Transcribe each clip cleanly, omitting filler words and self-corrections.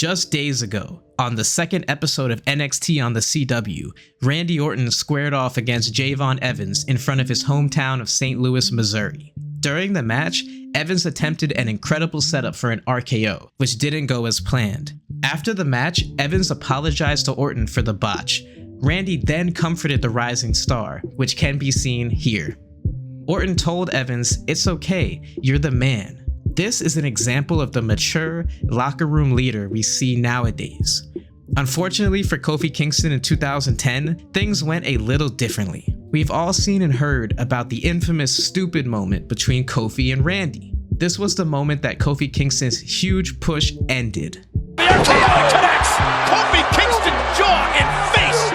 Just days ago, on the second episode of NXT on the CW, Randy Orton squared off against Javon Evans in front of his hometown of St. Louis, Missouri. During the match, Evans attempted an incredible setup for an RKO, which didn't go as planned. After the match, Evans apologized to Orton for the botch. Randy then comforted the rising star, which can be seen here. Orton told Evans, "It's okay, you're the man." This is an example of the mature locker room leader we see nowadays. Unfortunately for Kofi Kingston in 2010, things went a little differently. We've all seen and heard about the infamous stupid moment between Kofi and Randy. This was the moment that Kofi Kingston's huge push ended. The RKO connects! Kofi Kingston jaw and face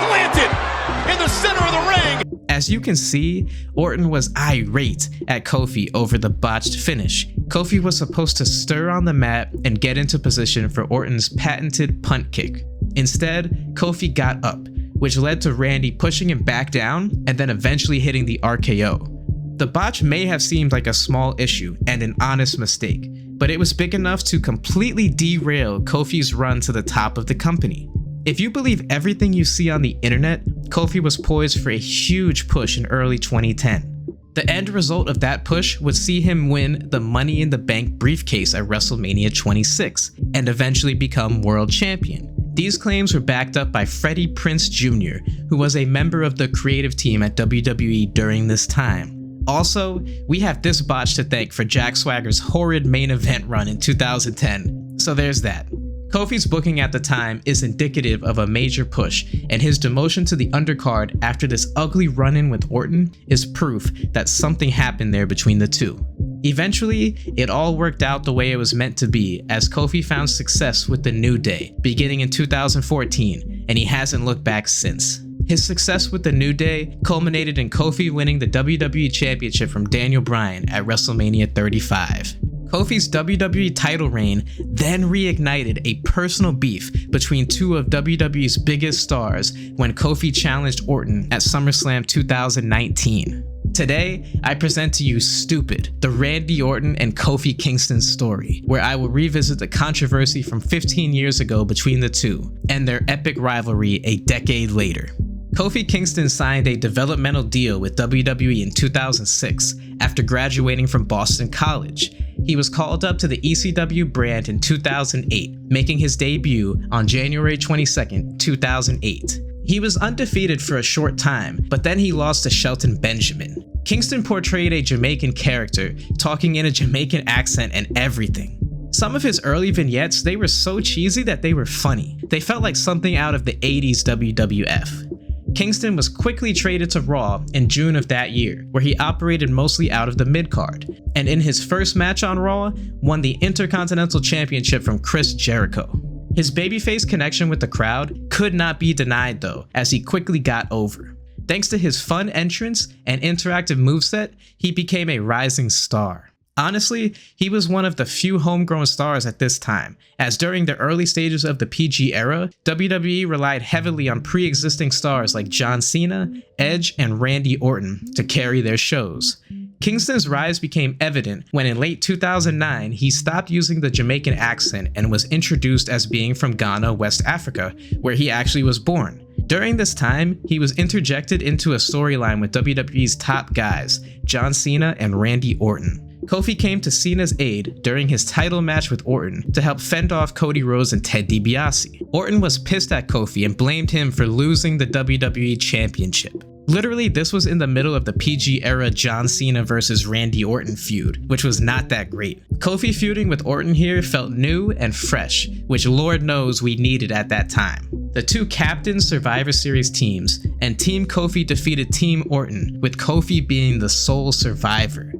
planted in the center of the ring! As you can see, Orton was irate at Kofi over the botched finish. Kofi was supposed to stir on the mat and get into position for Orton's patented punt kick. Instead, Kofi got up, which led to Randy pushing him back down and then eventually hitting the RKO. The botch may have seemed like a small issue and an honest mistake, but it was big enough to completely derail Kofi's run to the top of the company. If you believe everything you see on the internet, Kofi was poised for a huge push in early 2010. The end result of that push would see him win the Money in the Bank briefcase at WrestleMania 26 and eventually become world champion. These claims were backed up by Freddie Prinze Jr., who was a member of the creative team at WWE during this time. Also, we have this botch to thank for Jack Swagger's horrid main event run in 2010, so there's that. Kofi's booking at the time is indicative of a major push, and his demotion to the undercard after this ugly run-in with Orton is proof that something happened there between the two. Eventually, it all worked out the way it was meant to be, as Kofi found success with the New Day, beginning in 2014, and he hasn't looked back since. His success with the New Day culminated in Kofi winning the WWE Championship from Daniel Bryan at WrestleMania 35. Kofi's WWE title reign then reignited a personal beef between two of WWE's biggest stars when Kofi challenged Orton at SummerSlam 2019. Today, I present to you Stupid, the Randy Orton and Kofi Kingston story, where I will revisit the controversy from 15 years ago between the two and their epic rivalry a decade later. Kofi Kingston signed a developmental deal with WWE in 2006 after graduating from Boston College. He was called up to the ECW brand in 2008, making his debut on January 22, 2008. He was undefeated for a short time, but then he lost to Shelton Benjamin. Kingston portrayed a Jamaican character, talking in a Jamaican accent and everything. Some of his early vignettes, they were so cheesy that they were funny. They felt like something out of the 80s WWF. Kingston was quickly traded to Raw in June of that year, where he operated mostly out of the mid-card, and in his first match on Raw, won the Intercontinental Championship from Chris Jericho. His babyface connection with the crowd could not be denied though, as he quickly got over. Thanks to his fun entrance and interactive moveset, he became a rising star. Honestly, he was one of the few homegrown stars at this time, as during the early stages of the PG era, WWE relied heavily on pre-existing stars like John Cena, Edge, and Randy Orton to carry their shows. Kingston's rise became evident when in late 2009, he stopped using the Jamaican accent and was introduced as being from Ghana, West Africa, where he actually was born. During this time, he was interjected into a storyline with WWE's top guys, John Cena and Randy Orton. Kofi came to Cena's aid during his title match with Orton to help fend off Cody Rhodes and Ted DiBiase. Orton was pissed at Kofi and blamed him for losing the WWE Championship. Literally, this was in the middle of the PG era John Cena versus Randy Orton feud, which was not that great. Kofi feuding with Orton here felt new and fresh, which Lord knows we needed at that time. The two captained Survivor Series teams, and Team Kofi defeated Team Orton, with Kofi being the sole survivor.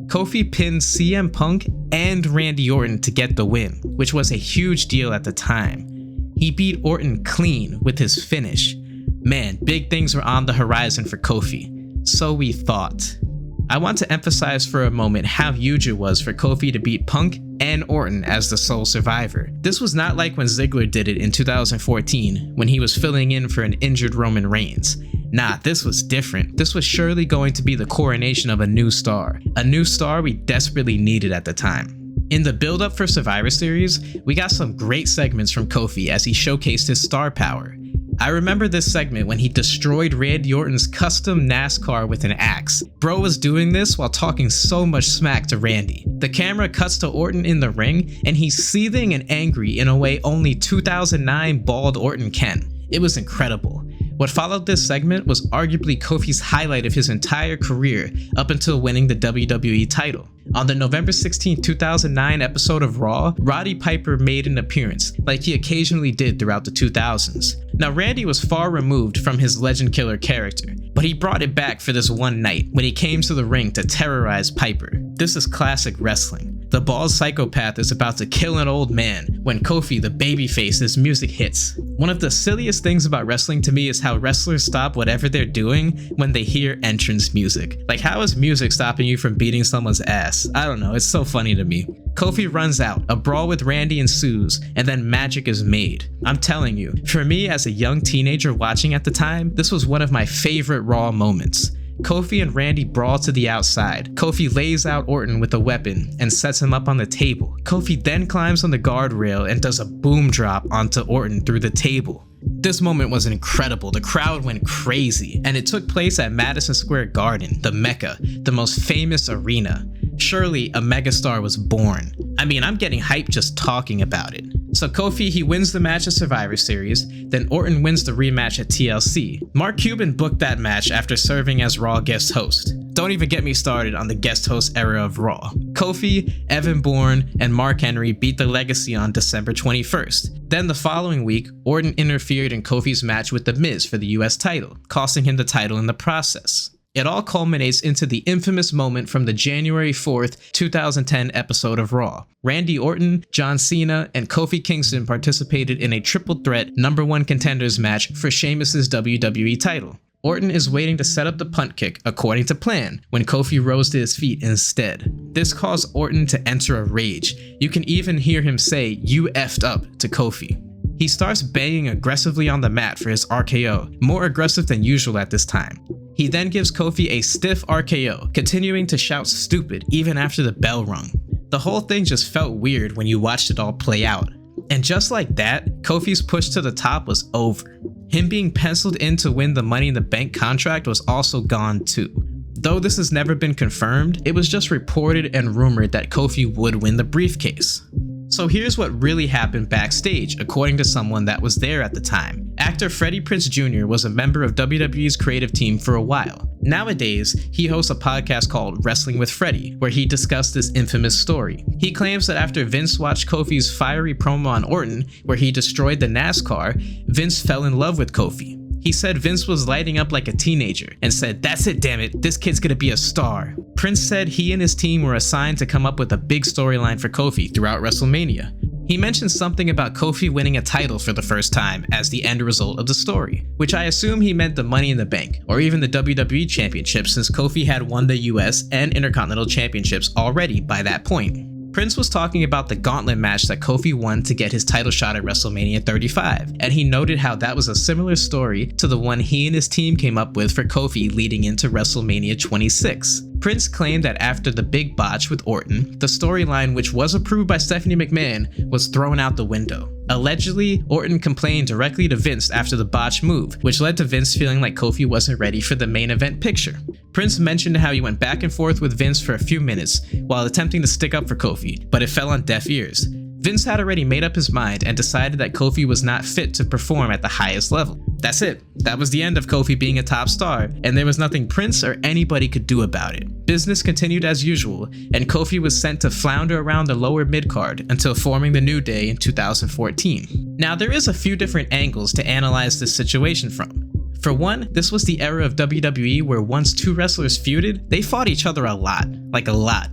Kofi pinned CM Punk and Randy Orton to get the win, which was a huge deal at the time. He beat Orton clean with his finish. Man, big things were on the horizon for Kofi. So we thought. I want to emphasize for a moment how huge it was for Kofi to beat Punk and Orton as the sole survivor. This was not like when Ziggler did it in 2014 when he was filling in for an injured Roman Reigns. Nah, this was different. This was surely going to be the coronation of a new star we desperately needed at the time. In the build-up for Survivor Series, we got some great segments from Kofi as he showcased his star power. I remember this segment when he destroyed Randy Orton's custom NASCAR with an axe. Bro was doing this while talking so much smack to Randy. The camera cuts to Orton in the ring, and he's seething and angry in a way only 2009 bald Orton can. It was incredible. What followed this segment was arguably Kofi's highlight of his entire career up until winning the WWE title. On the November 16, 2009 episode of Raw, Roddy Piper made an appearance, like he occasionally did throughout the 2000s. Now, Randy was far removed from his legend killer character, but he brought it back for this one night when he came to the ring to terrorize Piper. This is classic wrestling. The bald psychopath is about to kill an old man when Kofi, the babyface's music hits. One of the silliest things about wrestling to me is how wrestlers stop whatever they're doing when they hear entrance music. Like, how is music stopping you from beating someone's ass? I don't know, it's so funny to me. Kofi runs out, a brawl with Randy ensues, and then magic is made. I'm telling you, for me as a young teenager watching at the time, this was one of my favorite Raw moments. Kofi and Randy brawl to the outside. Kofi lays out Orton with a weapon and sets him up on the table. Kofi then climbs on the guardrail and does a boom drop onto Orton through the table. This moment was incredible. The crowd went crazy, and it took place at Madison Square Garden, the Mecca, the most famous arena. Surely a megastar was born. I mean, I'm getting hyped just talking about it. So Kofi, he wins the match at Survivor Series, then Orton wins the rematch at TLC. Mark Cuban booked that match after serving as Raw guest host. Don't even get me started on the guest host era of Raw. Kofi, Evan Bourne, and Mark Henry beat the Legacy on December 21st. Then the following week, Orton interfered in Kofi's match with The Miz for the US title, costing him the title in the process. It all culminates into the infamous moment from the January 4th, 2010 episode of Raw. Randy Orton, John Cena, and Kofi Kingston participated in a triple threat #1 contenders match for Sheamus's WWE title. Orton is waiting to set up the punt kick according to plan when Kofi rose to his feet instead. This caused Orton to enter a rage. You can even hear him say, "You effed up," to Kofi. He starts banging aggressively on the mat for his RKO, more aggressive than usual at this time. He then gives Kofi a stiff RKO, continuing to shout stupid even after the bell rung. The whole thing just felt weird when you watched it all play out. And just like that, Kofi's push to the top was over. Him being penciled in to win the Money in the Bank contract was also gone too. Though this has never been confirmed, it was just reported and rumored that Kofi would win the briefcase. So here's what really happened backstage, according to someone that was there at the time. Actor Freddie Prinze Jr. was a member of WWE's creative team for a while. Nowadays, he hosts a podcast called Wrestling with Freddie, where he discussed this infamous story. He claims that after Vince watched Kofi's fiery promo on Orton, where he destroyed the NASCAR, Vince fell in love with Kofi. He said Vince was lighting up like a teenager and said, "That's it, damn it, this kid's gonna be a star." Prince said he and his team were assigned to come up with a big storyline for Kofi throughout WrestleMania. He mentioned something about Kofi winning a title for the first time as the end result of the story, which I assume he meant the Money in the Bank, or even the WWE Championship, since Kofi had won the US and Intercontinental Championships already by that point. Prince was talking about the gauntlet match that Kofi won to get his title shot at WrestleMania 35, and he noted how that was a similar story to the one he and his team came up with for Kofi leading into WrestleMania 26. Prince claimed that after the big botch with Orton, the storyline, which was approved by Stephanie McMahon, was thrown out the window. Allegedly, Orton complained directly to Vince after the botch move, which led to Vince feeling like Kofi wasn't ready for the main event picture. Prince mentioned how he went back and forth with Vince for a few minutes while attempting to stick up for Kofi, but it fell on deaf ears. Vince had already made up his mind and decided that Kofi was not fit to perform at the highest level. That's it. That was the end of Kofi being a top star, and there was nothing Prince or anybody could do about it. Business continued as usual, and Kofi was sent to flounder around the lower mid-card until forming the New Day in 2014. Now, there is a few different angles to analyze this situation from. For one, this was the era of WWE where once two wrestlers feuded, they fought each other a lot,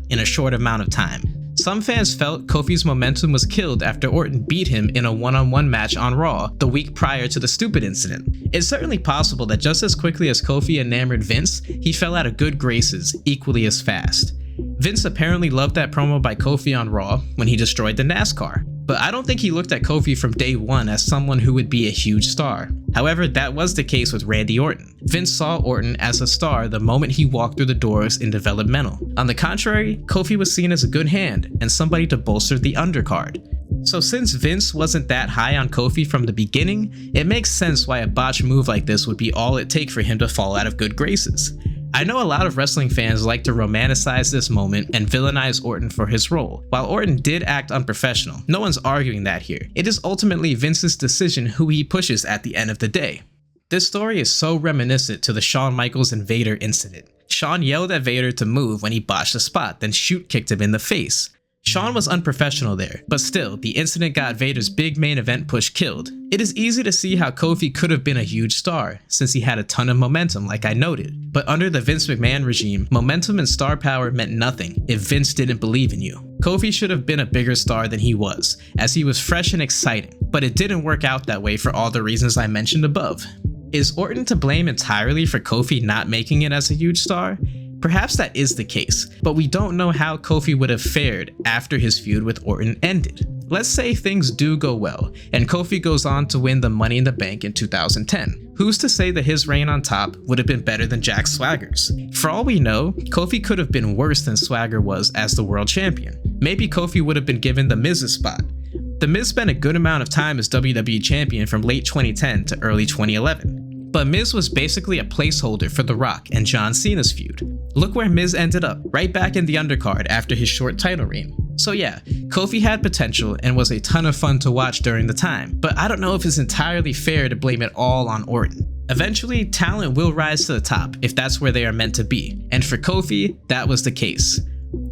in a short amount of time. Some fans felt Kofi's momentum was killed after Orton beat him in a one-on-one match on Raw the week prior to the stupid incident. It's certainly possible that just as quickly as Kofi enamored Vince, he fell out of good graces equally as fast. Vince apparently loved that promo by Kofi on Raw when he destroyed the NASCAR. but I don't think he looked at Kofi from day one as someone who would be a huge star. However, that was the case with Randy Orton. Vince saw Orton as a star the moment he walked through the doors in developmental. On the contrary, Kofi was seen as a good hand and somebody to bolster the undercard. So since Vince wasn't that high on Kofi from the beginning, it makes sense why a botch move like this would be all it takes for him to fall out of good graces. I know a lot of wrestling fans like to romanticize this moment and villainize Orton for his role. While Orton did act unprofessional, no one's arguing that here. It is ultimately Vince's decision who he pushes at the end of the day. This story is so reminiscent to the Shawn Michaels and Vader incident. Shawn yelled at Vader to move when he botched a spot, then shoot kicked him in the face. Shawn was unprofessional there, but still, the incident got Vader's big main event push killed. It is easy to see how Kofi could have been a huge star, since he had a ton of momentum like I noted. But under the Vince McMahon regime, momentum and star power meant nothing if Vince didn't believe in you. Kofi should have been a bigger star than he was, as he was fresh and exciting, but it didn't work out that way for all the reasons I mentioned above. Is Orton to blame entirely for Kofi not making it as a huge star? Perhaps that is the case, but we don't know how Kofi would have fared after his feud with Orton ended. Let's say things do go well, and Kofi goes on to win the Money in the Bank in 2010. Who's to say that his reign on top would have been better than Jack Swagger's? For all we know, Kofi could have been worse than Swagger was as the world champion. Maybe Kofi would have been given the Miz's spot. The Miz spent a good amount of time as WWE champion from late 2010 to early 2011. But Miz was basically a placeholder for The Rock and John Cena's feud. Look where Miz ended up, right back in the undercard after his short title reign. So yeah, Kofi had potential and was a ton of fun to watch during the time, but I don't know if it's entirely fair to blame it all on Orton. Eventually, talent will rise to the top if that's where they are meant to be, and for Kofi, that was the case.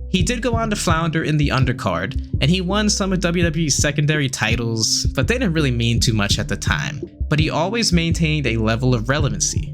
He did go on to flounder in the undercard, and he won some of WWE's secondary titles, but they didn't really mean too much at the time. But he always maintained a level of relevancy.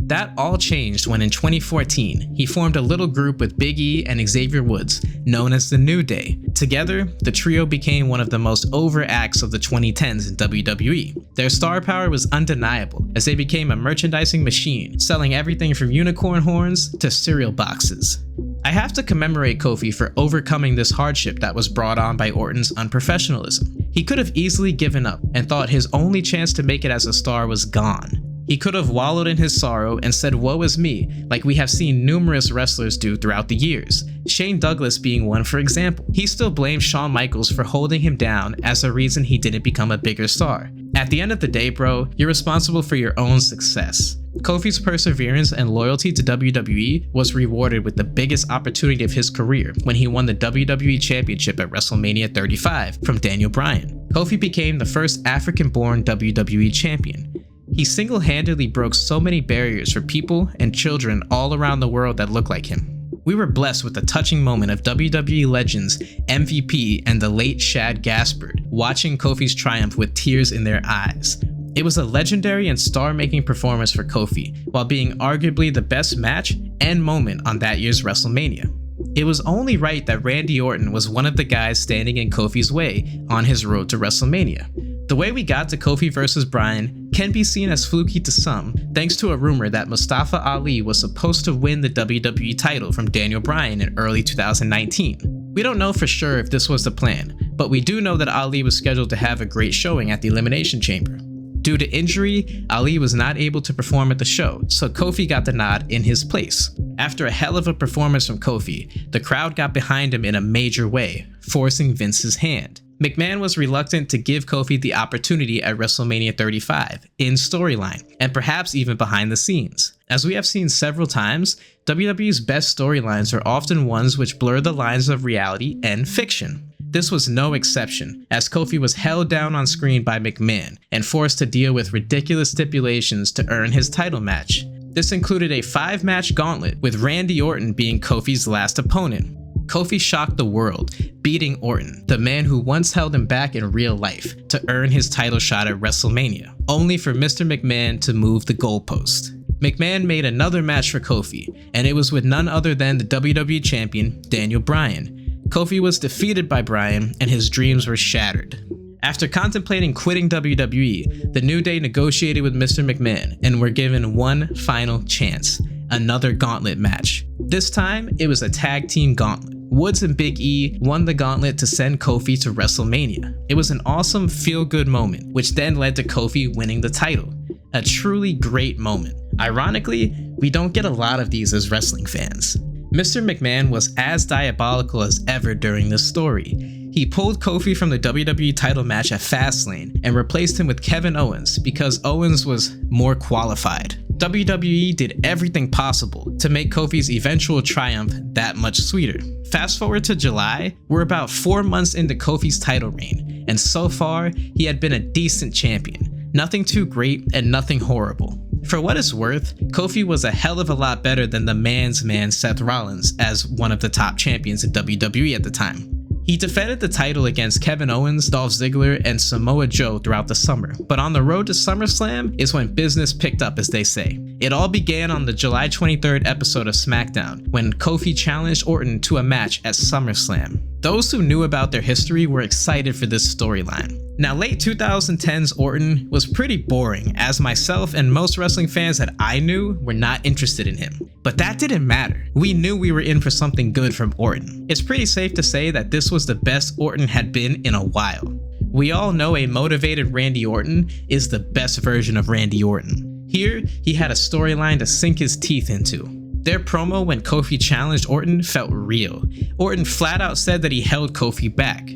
That all changed when in 2014, he formed a little group with Big E and Xavier Woods, known as the New Day. Together, the trio became one of the most over acts of the 2010s in WWE. Their star power was undeniable, as they became a merchandising machine, selling everything from unicorn horns to cereal boxes. I have to commemorate Kofi for overcoming this hardship that was brought on by Orton's unprofessionalism. He could have easily given up and thought his only chance to make it as a star was gone. He could have wallowed in his sorrow and said woe is me, like we have seen numerous wrestlers do throughout the years, Shane Douglas being one for example. He still blames Shawn Michaels for holding him down as the reason he didn't become a bigger star. At the end of the day, bro, you're responsible for your own success. Kofi's perseverance and loyalty to WWE was rewarded with the biggest opportunity of his career when he won the WWE Championship at WrestleMania 35 from Daniel Bryan. Kofi became the first African-born WWE champion. He single-handedly broke so many barriers for people and children all around the world that look like him. We were blessed with the touching moment of WWE legends MVP and the late Shad Gaspard watching Kofi's triumph with tears in their eyes. It was a legendary and star-making performance for Kofi, while being arguably the best match and moment on that year's WrestleMania. It was only right that Randy Orton was one of the guys standing in Kofi's way on his road to WrestleMania. The way we got to Kofi vs. Bryan can be seen as fluky to some, thanks to a rumor that Mustafa Ali was supposed to win the WWE title from Daniel Bryan in early 2019. We don't know for sure if this was the plan, but we do know that Ali was scheduled to have a great showing at the Elimination Chamber. Due to injury, Ali was not able to perform at the show, so Kofi got the nod in his place. After a hell of a performance from Kofi, the crowd got behind him in a major way, forcing Vince's hand. McMahon was reluctant to give Kofi the opportunity at WrestleMania 35, in storyline, and perhaps even behind the scenes. As we have seen several times, WWE's best storylines are often ones which blur the lines of reality and fiction. This was no exception, as Kofi was held down on screen by McMahon and forced to deal with ridiculous stipulations to earn his title match. This included a 5-match gauntlet, with Randy Orton being Kofi's last opponent. Kofi shocked the world, beating Orton, the man who once held him back in real life, to earn his title shot at WrestleMania, only for Mr. McMahon to move the goalpost. McMahon made another match for Kofi, and it was with none other than the WWE champion, Daniel Bryan. Kofi was defeated by Bryan, and his dreams were shattered. After contemplating quitting WWE, the New Day negotiated with Mr. McMahon and were given one final chance, another gauntlet match. This time, it was a tag team gauntlet. Woods and Big E won the gauntlet to send Kofi to WrestleMania. It was an awesome feel-good moment, which then led to Kofi winning the title. A truly great moment. Ironically, we don't get a lot of these as wrestling fans. Mr. McMahon was as diabolical as ever during this story. He pulled Kofi from the WWE title match at Fastlane and replaced him with Kevin Owens because Owens was more qualified. WWE did everything possible to make Kofi's eventual triumph that much sweeter. Fast forward to July, we're about 4 months into Kofi's title reign, and so far, he had been a decent champion. Nothing too great and nothing horrible. For what it's worth, Kofi was a hell of a lot better than the man's man Seth Rollins as one of the top champions in WWE at the time. He defended the title against Kevin Owens, Dolph Ziggler, and Samoa Joe throughout the summer, but on the road to SummerSlam is when business picked up, as they say. It all began on the July 23rd episode of SmackDown, when Kofi challenged Orton to a match at SummerSlam. Those who knew about their history were excited for this storyline. Now, late 2010's Orton was pretty boring, as myself and most wrestling fans that I knew were not interested in him. But that didn't matter. We knew we were in for something good from Orton. It's pretty safe to say that this was the best Orton had been in a while. We all know a motivated Randy Orton is the best version of Randy Orton. Here, he had a storyline to sink his teeth into. Their promo when Kofi challenged Orton felt real. Orton flat out said that he held Kofi back.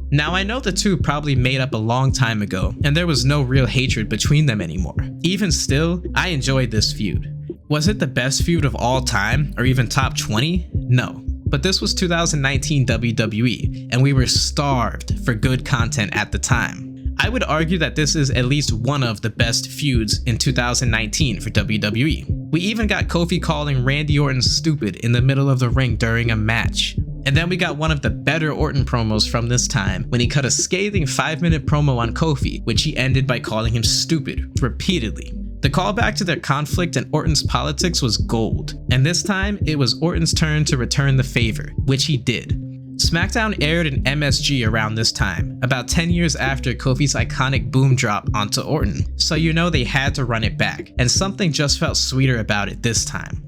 Now, I know the two probably made up a long time ago, and there was no real hatred between them anymore. Even still, I enjoyed this feud. Was it the best feud of all time, or even top 20? No. But this was 2019 WWE, and we were starved for good content at the time. I would argue that this is at least one of the best feuds in 2019 for WWE. We even got Kofi calling Randy Orton stupid in the middle of the ring during a match. And then we got one of the better Orton promos from this time when he cut a scathing 5-minute promo on Kofi, which he ended by calling him stupid repeatedly. The callback to their conflict and Orton's politics was gold, and this time it was Orton's turn to return the favor, which he did. SmackDown aired in MSG around this time, about 10 years after Kofi's iconic boom drop onto Orton, so you know they had to run it back, and something just felt sweeter about it this time.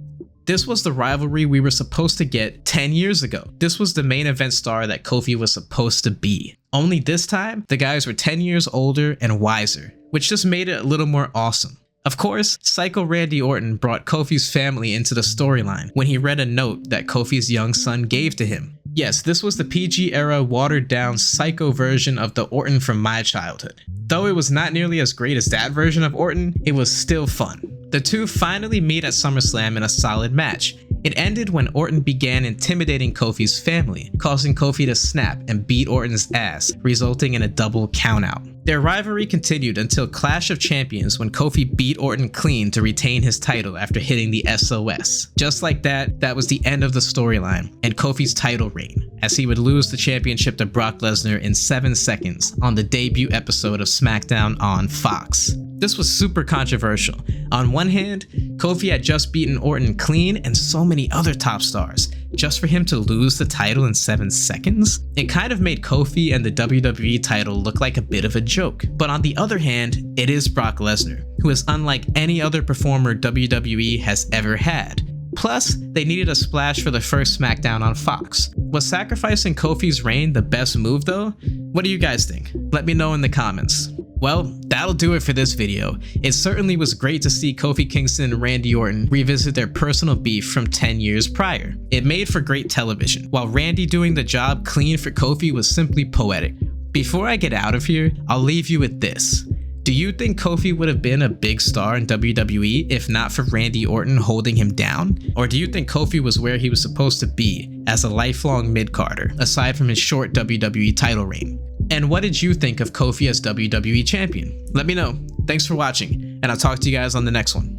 This was the rivalry we were supposed to get 10 years ago. This was the main event star that Kofi was supposed to be. Only this time, the guys were 10 years older and wiser, which just made it a little more awesome. Of course, Psycho Randy Orton brought Kofi's family into the storyline when he read a note that Kofi's young son gave to him. Yes, this was the PG era watered down psycho version of the Orton from my childhood. Though it was not nearly as great as that version of Orton, it was still fun. The two finally meet at SummerSlam in a solid match. It ended when Orton began intimidating Kofi's family, causing Kofi to snap and beat Orton's ass, resulting in a double countout. Their rivalry continued until Clash of Champions when Kofi beat Orton clean to retain his title after hitting the SOS. Just like that, that was the end of the storyline and Kofi's title reign, as he would lose the championship to Brock Lesnar in 7 seconds on the debut episode of SmackDown on Fox. This was super controversial. On one hand, Kofi had just beaten Orton clean and so many other top stars. Just for him to lose the title in 7 seconds? It kind of made Kofi and the WWE title look like a bit of a joke. But on the other hand, it is Brock Lesnar, who is unlike any other performer WWE has ever had. Plus, they needed a splash for the first SmackDown on Fox. Was sacrificing Kofi's reign the best move though? What do you guys think? Let me know in the comments. Well, that'll do it for this video. It certainly was great to see Kofi Kingston and Randy Orton revisit their personal beef from 10 years prior. It made for great television, while Randy doing the job clean for Kofi was simply poetic. Before I get out of here, I'll leave you with this. Do you think Kofi would have been a big star in WWE if not for Randy Orton holding him down? Or do you think Kofi was where he was supposed to be as a lifelong mid-carder, aside from his short WWE title reign? And what did you think of Kofi as WWE champion? Let me know. Thanks for watching, and I'll talk to you guys on the next one.